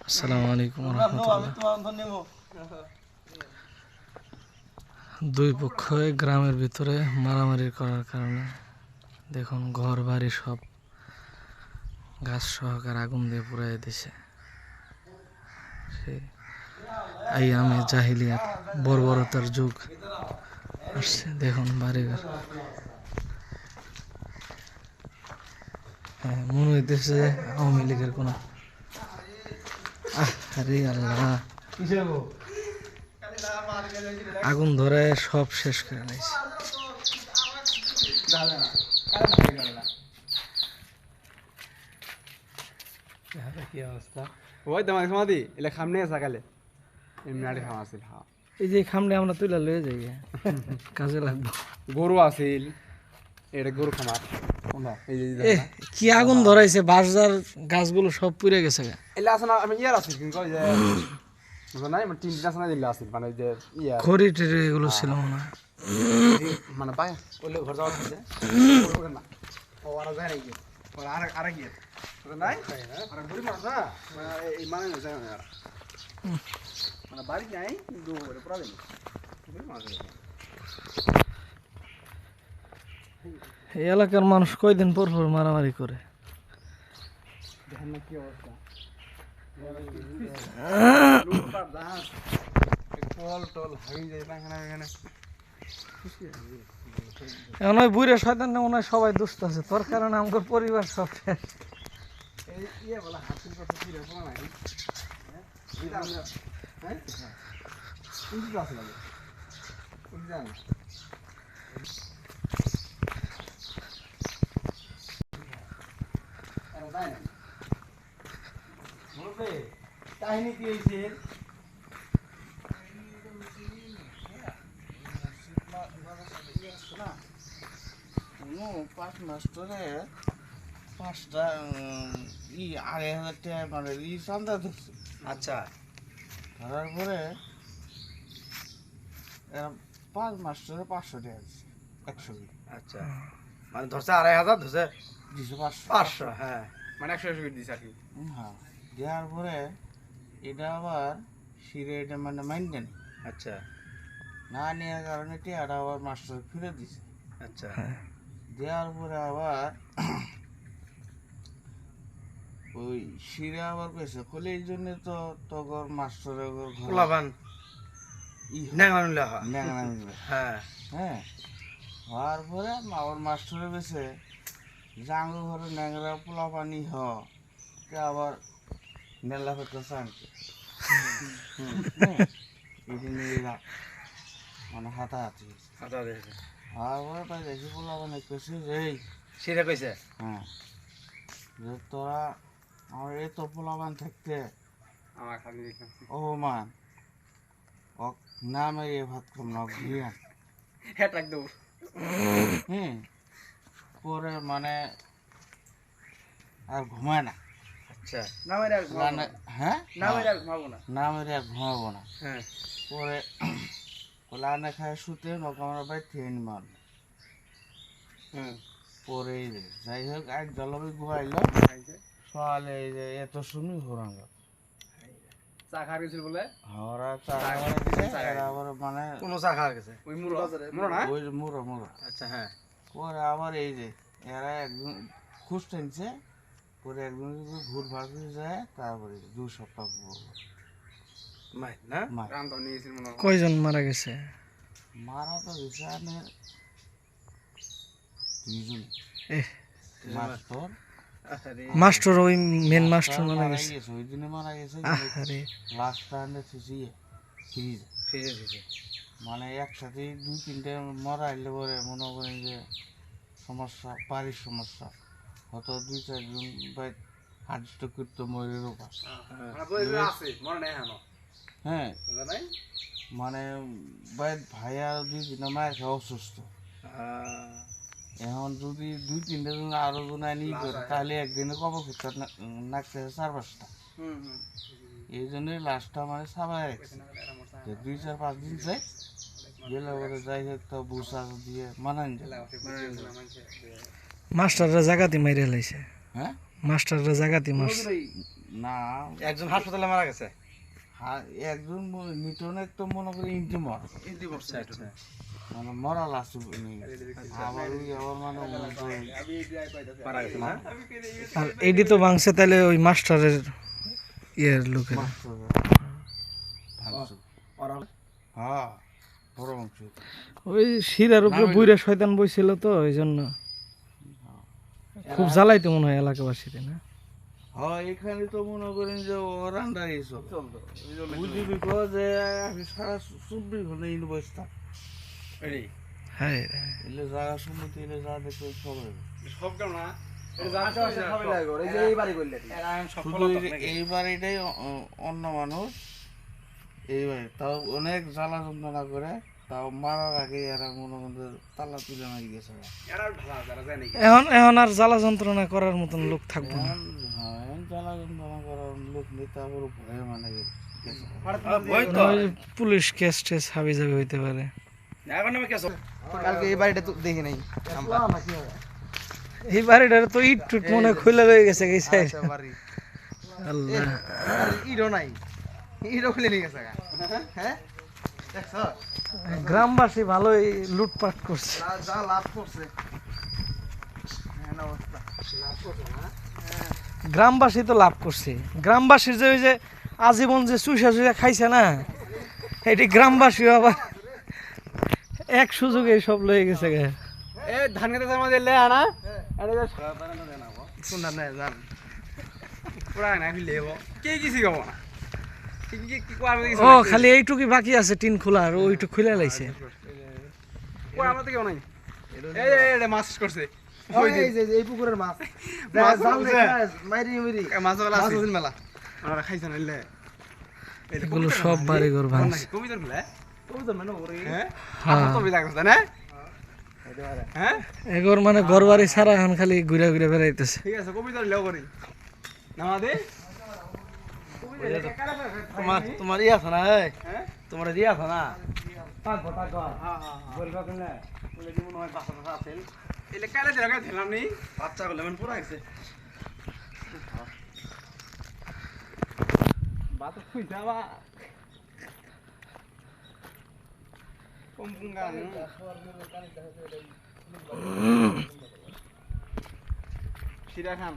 আসসালামু আলাইকুম রাহমাতুল্লাহ। দুই পক্ষই গ্রামের ভিতরে মারামারি করার কারণে দেখুন ঘর বাড়ি সব গাছ সহকারে আগুন দিয়ে পুড়াই দিছে। সেই আইয়ামে জাহিলিয়াত বর্বরতার যুগ আসছে। দেখুন বাড়িঘর, হ্যাঁ মনে হইতেছে আওয়ামী লীগের কোন। আরে আল্লাহ, আগুন ধরে সব শেষ করে নিয়েছে। কি অবস্থা? ওই তোমার সমাধি এলে খামনে আছে কালে এমনি আড়ে খাওয়া আছিল। হ্যাঁ, এই যে খামলে আমরা তুলে লয়ে যাই, কাজে লাগবো। গরু আছিল, এটা গরু খামার। কি আগুন ধরাইছে, বাঁশজার গাছগুলো সব পুড়ে গেছে। এলে আছে না, আমি ইয়ার আছিল কিন্তু ওই যে নাই মানে তিন আছে না দিল্লা আছিল মানে যে ইয়ার খড়ি টেরে এগুলো ছিল মনে হয়। মানে পায় ওলে ঘর যাওয়া আছে না ও আর যায় নাকি ওর আর কি নাই আর বুড়ি মাছ না এই মানে যায় না মানে বাড়ি নাই কিন্তু ওরে পুরা দিন বুড়ি মাছ। এই এলাকার মানুষ কয়দিন পর পর মারামারি করে। দেখেন না কি অবস্থা, এখন ওই বুড়ে শয়তান না মনে হয় সবাই দুষ্ট আছে, তোর কারণে আমার পরিবার সব শেষ। কাহিনী কি হয়েছে? পাঁচ মাস ধরে 5টা 2,500 টাকা মানে চান্দা ধরছে। আচ্ছা, ধরার পরে 5 মাস ধরে 500 টাকা দিচ্ছে 100 আচ্ছা, মানে ধরছে 2,500 ধরছে দিচ্ছে 500। 500, হ্যাঁ মানে 100 দিচ্ছে আর কি। হ্যাঁ, দেওয়ার পরে এটা আবার সিরে এটা মানে মাইন্ডে নেই, আচ্ছা না নেওয়ার কারণে টিয়াটা আবার মাস্টার ফিরে দিছে। আচ্ছা, দেওয়ার পরে আবার ওই সিরে আবার কইছে কলে এই জন্য তো তগর মাস্টারের পোলাপান ন্যাংলা হ্যাঁ হ্যাঁ হওয়ার পরে আবার মাস্টারের বেছে জাঙ্গু ঘরে ন্যাংরা পোলা পানি কে আবার নেলা ফেতে চানকে মানে হাতাহাতি হওয়ার পরে তাই দেখি পোলা পানি কেছে যে সেটা কইছে হ্যাঁ যে তোরা আমার এই তো পোলাপান থাকতে আমার খালি দেখলাম অপমান ওক না মেরে ভাত খাম না ঘিয়া হ্যাঁ একদম পরে মানে আর ঘুমায় না। আচ্ছা, না মেরে হ্যাঁ না মেরে ঘুমাবো না, না মেরে আর ঘুমাবো না। হ্যাঁ পরে লানে খায় শুতে নৌকা আমরা বাড়ি থেকে নি মারবো। হ্যাঁ পরে এই যে যাই হোক এক জলবি ঘুমাইলো সকালে এই যে এত শুনি ঘোরাঙ্গ চা খাওয়া গেছিল বলে ওরা চা দিছে এরা আবার মানে কোনো চা খাওয়া গেছে ওই মুড়ো মুড়ো না ওই মুড়ো মুড়ো। আচ্ছা হ্যাঁ, পরে আবার এই যে এরা একজন খুশ টেনছে, পরে একজন যদি ঘুর ভাড় করে যায় তারপরে 2 সপ্তাহ মাই না মার। রাম তো নিয়েছিল মনে হয়। কয়জন মারা গেছে? মারা তো গেছে আনের 2 জন। এহ, মাস্টার আরে মাস্টার ওই মেন মাস্টার মারা গেছে। ওই দিনে মারা গেছে। আরে লাস্টটা আনে থুসি ফ্রিজ ফিরে দিছে মানে একসাথে 2-3টে মরা আইলে পরে মনে করেন যে সমস্যা পারির সমস্যা হয়তো 2-4 জন বাই হার্ট স্ট্রোক করতো মরের উপর। মানে বই আছে মনে নাই হানো হ্যাঁ নাই মানে বাই ভাইয়া 2 দিন মায়ের খাওয়া অসুস্থ। এখন যদি 2-3টে জন আরো জন আনি করে তাহলে একদিনে কবে ফুটতে নাকতে 4-5টা। এই জন্যই লাস্টটা মানে সাবাই রাখছে যে 2-4-5 দিন যাই গেলে ওরে যাই হোক তো বুসা দিয়ে মানান যায়। মাস্টাররা জায়গাতে মাইরে লাইছে। হ্যাঁ মাস্টাররা জাগাতি মারছে। না একজন হাসপাতালে মারা গেছে। একজন মিটনের তো মনে করি ইন্টি মর ইন্দি মরছে এটা। মানে মরা লাশ আবার মানে মারা গেছে না? আর এডি তো ভাঙছে তাহলে ওই মাস্টারের ইয়ের লোকের। ওরা হ্যাঁ বড় অংশ ওই শিরার উপরে বুইরা শয়তান বইছিল তো ওই জন্য খুব জ্বালাইতো মনে হয় এলাকাবাসীতে না। হ্যাঁ এখানে তো মনে করেন যে ওর আন্ডারে চলতো বুঝবি যে আমি সারা 24 ঘন্টা ইন বসতাম এই হ্যাঁ এলে জায়গা সম্মতি এলে যা দেখো সব সব কেন না? এটা জানতে হবে সবাই লাগে এই যে এই বাড়ি করলে এরা শুধু এই বাড়িটাই অন্য মানুষ এই বাড়ি তাও অনেক জ্বালা যন্ত্রণা করে তাও মারার আগে এরা মনে মনে তালা তুলে মারি গেছে এরা ভালো যারা যায় নাকি? এখন আর জ্বালা যন্ত্রণা করার মতন লোক থাকবো না। হ্যাঁ জ্বালা যন্ত্রণা করার লোক নেই তারপর ভয়ে মানে গেছে ওই পুলিশ কেস টেস হাবি যাবি হইতে পারে। এখন আমি কেসো কালকে এই বাড়িটা তো দেখি নাই আমরা। এই বাড়িটার তো ইট টুট মনে হয় খুলে রয়ে গেছে এই সাইড। আচ্ছা বাড়ি আল্লাহ ইডো নাই, ইডো খুলে নিয়ে গেছে গা। হ্যাঁ দেখছো গ্রামবাসী ভালোই লুটপাট করছে। যা লাভ করছে। হ্যাঁ না অবস্থা লাভ করছে না। গ্রামবাসী তো লাভ করছে। গ্রামবাসীর যে ওই যে আজীবন যে চুষা চুষা খাইছে না, এটি গ্রামবাসীও আবার এক সুযোগে সব লয়ে গেছে গে। এ ধান খেতে আমাদের লে আনা আরে যা শুননা না জান পুরা না ফিলেব কে কিছু গব না কি কি কি কোয়া আমাদের ও খালি এইটুকুই বাকি আছে টিন খোলা, আর ওইটুক খুলে লাইছে। কোয়া আমাদের কেউ নাই। এই এই মাছ করছে ওই যে এই পুকুরের মাছ মাছ মাইরি মাইরি মাছ वाला আছে মেলা ওরা খাইছ না লে এগুলো সব বাড়িঘর ভাঙছে। কবিতর গুলা কবিতর মানে ওরে হ্যাঁ হ্যাঁ তো বিদায় করছ না হ্যাঁ এগোর মানে ঘর বাড়ি সারা এখন খালি ঘুরে ঘুরে বেড়াইতেছে। ঠিক আছে কবিতর লেও করি নামা দে তোমার ই আছে না হ্যাঁ তোমার ই আছে না হ্যাঁ হ্যাঁ বলবা কেন বলে কি মনে হয় বাচ্চা আছে এলে কালে জায়গা দিলাম নি বাচ্চা গুলো মানে পুরা গেছে বাত খুই যাবা কম্পুঙ্গা শিরা খান